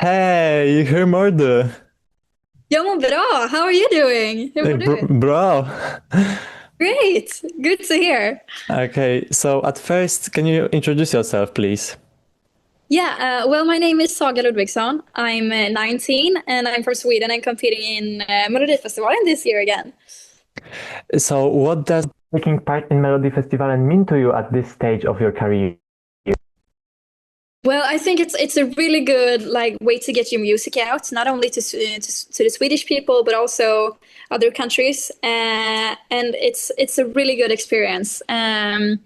Hej, hur mår du? Jag mår bra. How are you doing? Hur mår du? Bra. Great. Good to hear. Okay, so at first, can you introduce yourself, please? Yeah, well, my name is Saga Ludvigsson. I'm 19 and I'm from Sweden and competing in Melodifestivalen this year again. So, what does taking part in Melodifestivalen mean to you at this stage of your career? Well, I think it's a really good way to get your music out, not only to the Swedish people but also other countries, and it's a really good experience. Yeah,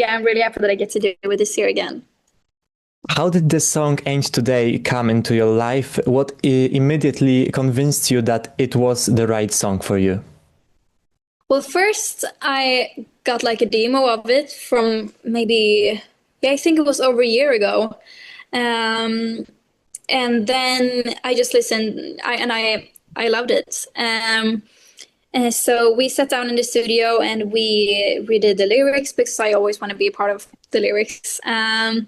I'm really happy that I get to do it this year again. How did the song Ain't Today come into your life? What immediately convinced you that it was the right song for you? Well, first I got like a demo of it from maybe, yeah, I think it was over a year ago. Um, and then I just listened I loved it. And so we sat down in the studio and we redid the lyrics because I always want to be a part of the lyrics. And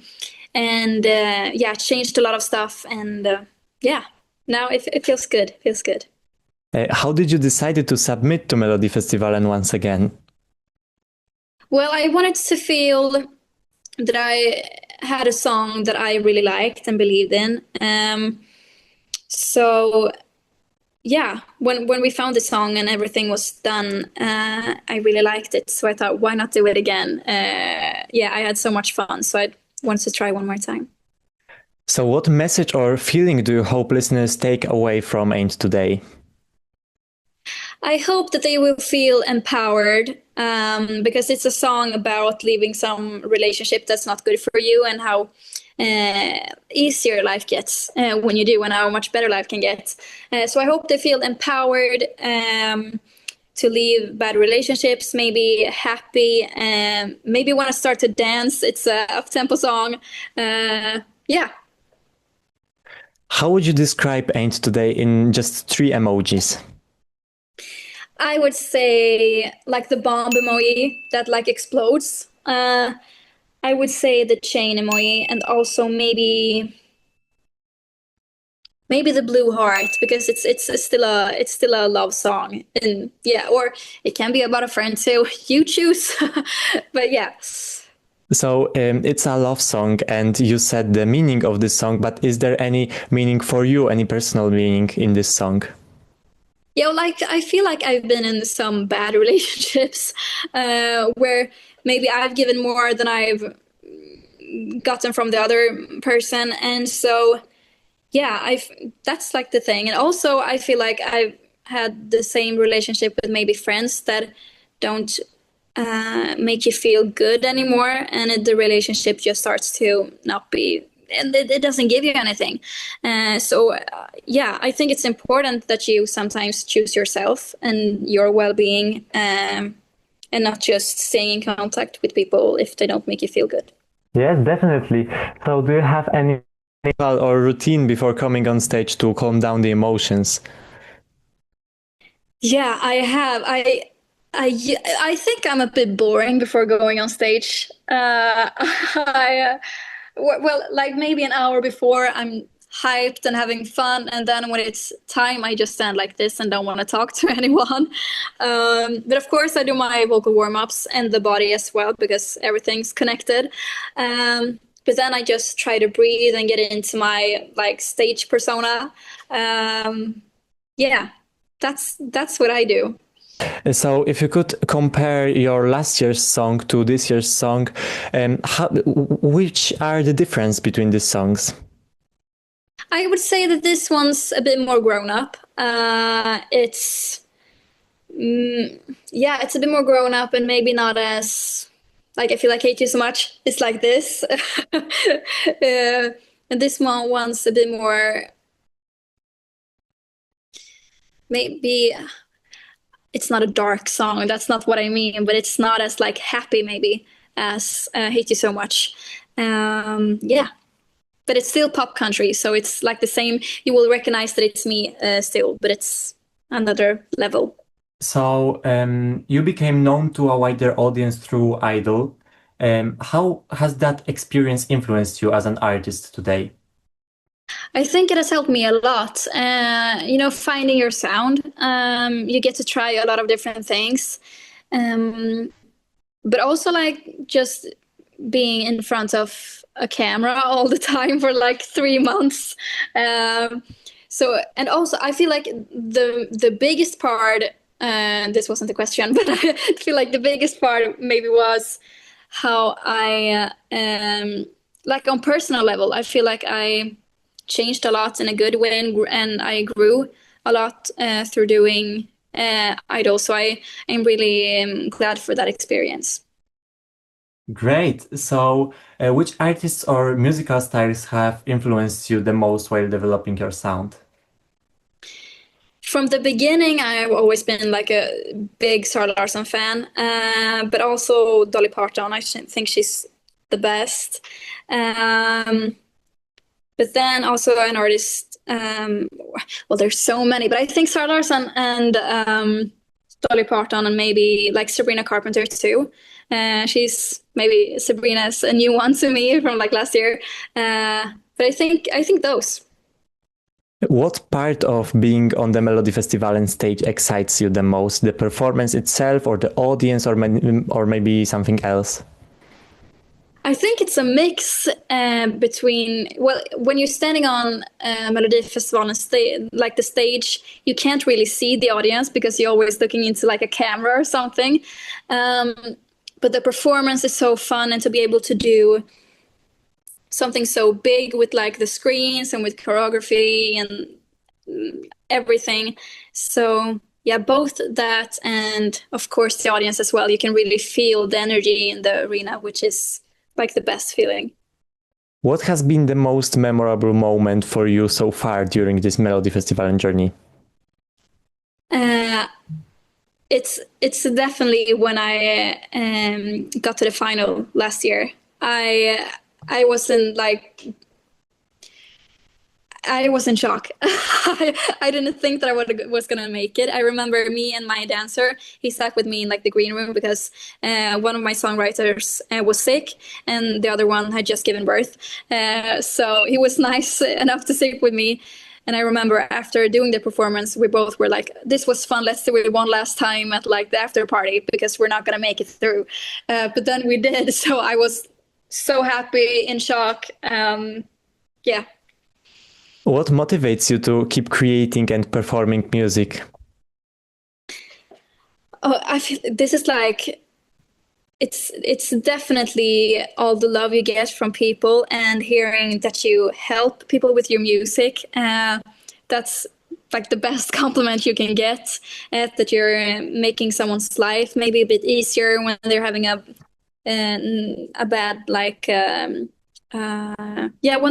Yeah, changed a lot of stuff and yeah, now it feels good. Feels good. How did you decide to submit to Melodifestivalen once again? Well, I wanted to feel that I had a song that I really liked and believed in. So yeah, when we found the song and everything was done, I really liked it. So I thought, why not do it again? Yeah, I had so much fun, so I wanted to try one more time. So, what message or feeling do you hope listeners take away from Ain't Today? I hope that they will feel empowered because it's a song about leaving some relationship that's not good for you and how easier life gets when you do and how much better life can get. So I hope they feel empowered to leave bad relationships, maybe happy, maybe want to start to dance. It's a up-tempo song. Yeah. How would you describe Ain't Today in just three emojis? I would say like the bomb emoji that like explodes. I would say the chain emoji and also maybe the blue heart because it's still a love song and yeah, or it can be about a friend too. You choose. But yeah. So it's a love song, and you said the meaning of this song, but is there any meaning for you, any personal meaning in this song? Yeah, like I feel like I've been in some bad relationships where maybe I've given more than I've gotten from the other person, and so yeah, I've that's like the thing. And also I feel like I've had the same relationship with maybe friends that don't make you feel good anymore, and the relationship just starts to not be, and it doesn't give you anything. Yeah, I think it's important that you sometimes choose yourself and your well-being, and not just staying in contact with people if they don't make you feel good. Yes, definitely. So, do you have any ritual or routine before coming on stage to calm down the emotions? Yeah, I have. I think I'm a bit boring before going on stage. Well, like maybe an hour before, I'm hyped and having fun, and then when it's time, I just stand like this and don't want to talk to anyone. But of course, I do my vocal warm-ups and the body as well because everything's connected. But then I just try to breathe and get into my like stage persona. Um, yeah, that's what I do. So, if you could compare your last year's song to this year's song, which are the difference between these songs? I would say that this one's a bit more grown up. Yeah, it's a bit more grown up and maybe not as like I feel like I hate you so much. It's like this. And this one's a bit more maybe it's not a dark song. That's not what I mean, but it's not as like happy maybe as hate you so much. Yeah, but it's still pop country, so it's like the same. You will recognize that it's me still, but it's another level. So, you became known to a wider audience through Idol. How has that experience influenced you as an artist today? I think it has helped me a lot. Finding your sound. You get to try a lot of different things. But also like just being in front of a camera all the time for like 3 months. And also I feel like the biggest part, this wasn't the question, but I feel like the biggest part maybe was how I, like on personal level, I feel like I changed a lot in a good way, and I grew a lot through doing Idol. So I am really glad for that experience. Great. So, which artists or musical styles have influenced you the most while developing your sound? From the beginning, I've always been like a big Sarah Larsson fan, but also Dolly Parton. I think she's the best. But then also an artist, well, there's so many, but I think Sarah Larsson and Dolly Parton, and maybe like Sabrina Carpenter too. She's maybe Sabrina's a new one to me from like last year. But I think those. What part of being on the Melodifestivalen stage excites you the most? The performance itself, or the audience, or maybe something else? I think it's a mix between, well, when you're standing on Melodifestivalen, like the stage, you can't really see the audience because you're always looking into like a camera or something. But the performance is so fun, and to be able to do something so big with like the screens and with choreography and everything. So yeah, both that and of course the audience as well. You can really feel the energy in the arena, which is like the best feeling. What has been the most memorable moment for you so far during this Melodifestivalen journey? It's definitely when I got to the final last year. I was in shock. I didn't think that I was gonna make it. I remember me and my dancer, he sat with me in like the green room because one of my songwriters was sick and the other one had just given birth. So he was nice enough to sit with me. And I remember after doing the performance, we both were like, this was fun, let's do it one last time at like the after party because we're not gonna make it through. But then we did, so I was so happy, in shock. Yeah. What motivates you to keep creating and performing music? Oh, I feel this is like, it's definitely all the love you get from people and hearing that you help people with your music. That's like the best compliment you can get, that you're making someone's life maybe a bit easier when they're having a bad like when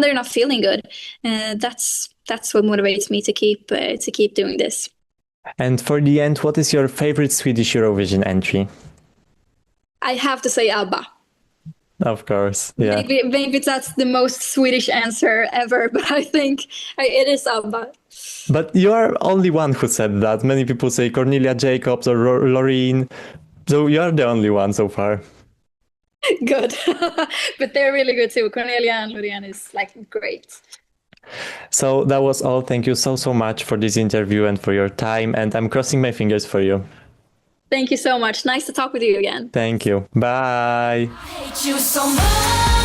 they're not feeling good. That's what motivates me to keep doing this. And for the end, what is your favorite Swedish Eurovision entry? I have to say ABBA. Of course, yeah. Maybe that's the most Swedish answer ever, but I think it is ABBA. But you are only one who said that. Many people say Cornelia Jacobs or Loreen, so you are the only one so far. Good. But they're really good too. Cornelia and Loreen is like great. So that was all. Thank you so much for this interview and for your time, and I'm crossing my fingers for you. Thank you so much. Nice to talk with you again. Thank you. Bye. I hate you so much.